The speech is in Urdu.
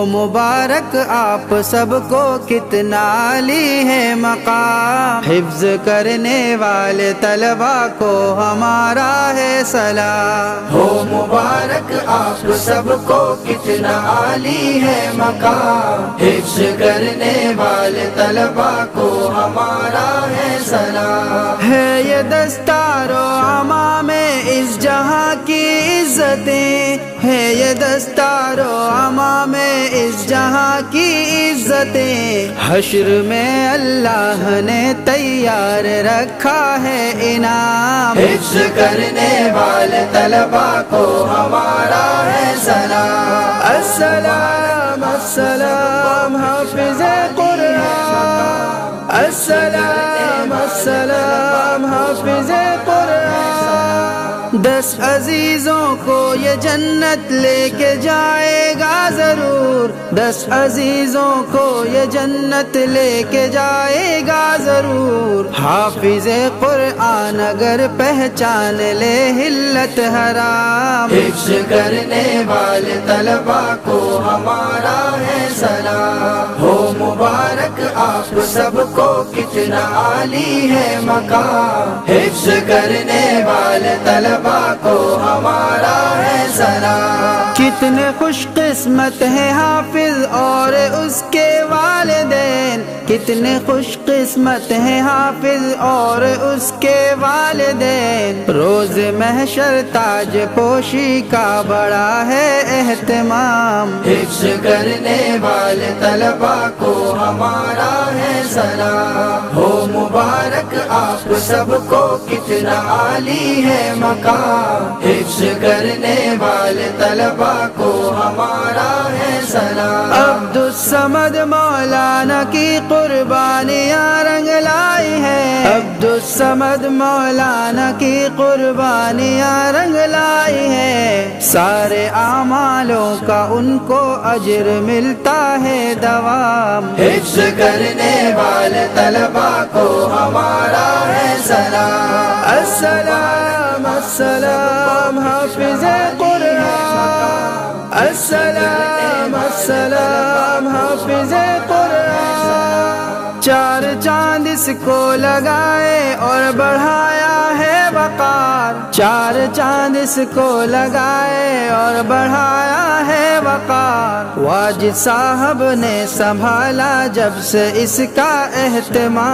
مبارک آپ سب کو کتنا عالی ہے مقام، حفظ کرنے والے طلبا کو ہمارا ہے سلام۔ ہو مبارک آپ سب کو کتنا عالی ہے مقام، حفظ کرنے والے طلبا کو ہمارا ہے سلام۔ ہے یہ دستار و عمام اس جہاں کی عزتیں، ہے یہ دستار و عمام اس جہاں کی عزتیں، حشر میں اللہ نے تیار رکھا ہے انعام، حفظ کرنے والے طلبا کو ہمارا ہے سلام۔ السلام السلام حافظ قرآن، السلام السلام حافظ قرآن۔ 10 عزیزوں کو یہ جنت لے کے جائے گا ضرور، 10 عزیزوں کو یہ جنت لے کے جائے گا ضرور، حافظ قرآن اگر پہچان لے حلت حرام، حفظ کرنے والے طلبا کو ہمارا ہے سلام۔ ہو مبارک آپ سب کو کتنا عالی ہے مقام، حفظ کرنے والے طلبا کو ہمارا ہے سلام۔ کتنے خوش قسمت ہیں حافظ اور اس کے والدین، کتنے خوش قسمت ہیں حافظ اور اس کے والدین، روز محشر تاج پوشی کا بڑا ہے اہتمام، حفظ کرنے والے طلبا کو ہمارا ہے سلام۔ ہو مبارک آپ سب کو کتنا عالی ہے مقام، حفظ کرنے والے طلبا کو ہمارا ہے سلام۔ عبد الصمد مولانا کی قربانیاں رنگ لائی ہیں، عبد الصمد مولانا کی قربانیاں رنگ لائی ہیں، سارے اعمالوں کا ان کو اجر ملتا ہے دوام، حفظ کرنے والے طلبا کو ہمارا ہے سلام۔ السلام السلام حافظ قرآن، السلام السلام حافظ قرآن۔ 4 چاند اس کو لگائے اور بڑھایا ہے وقار، 4 چاند اس کو لگائے اور بڑھایا ہے وقار، واجد صاحب نے سنبھالا جب سے اس کا اہتمام۔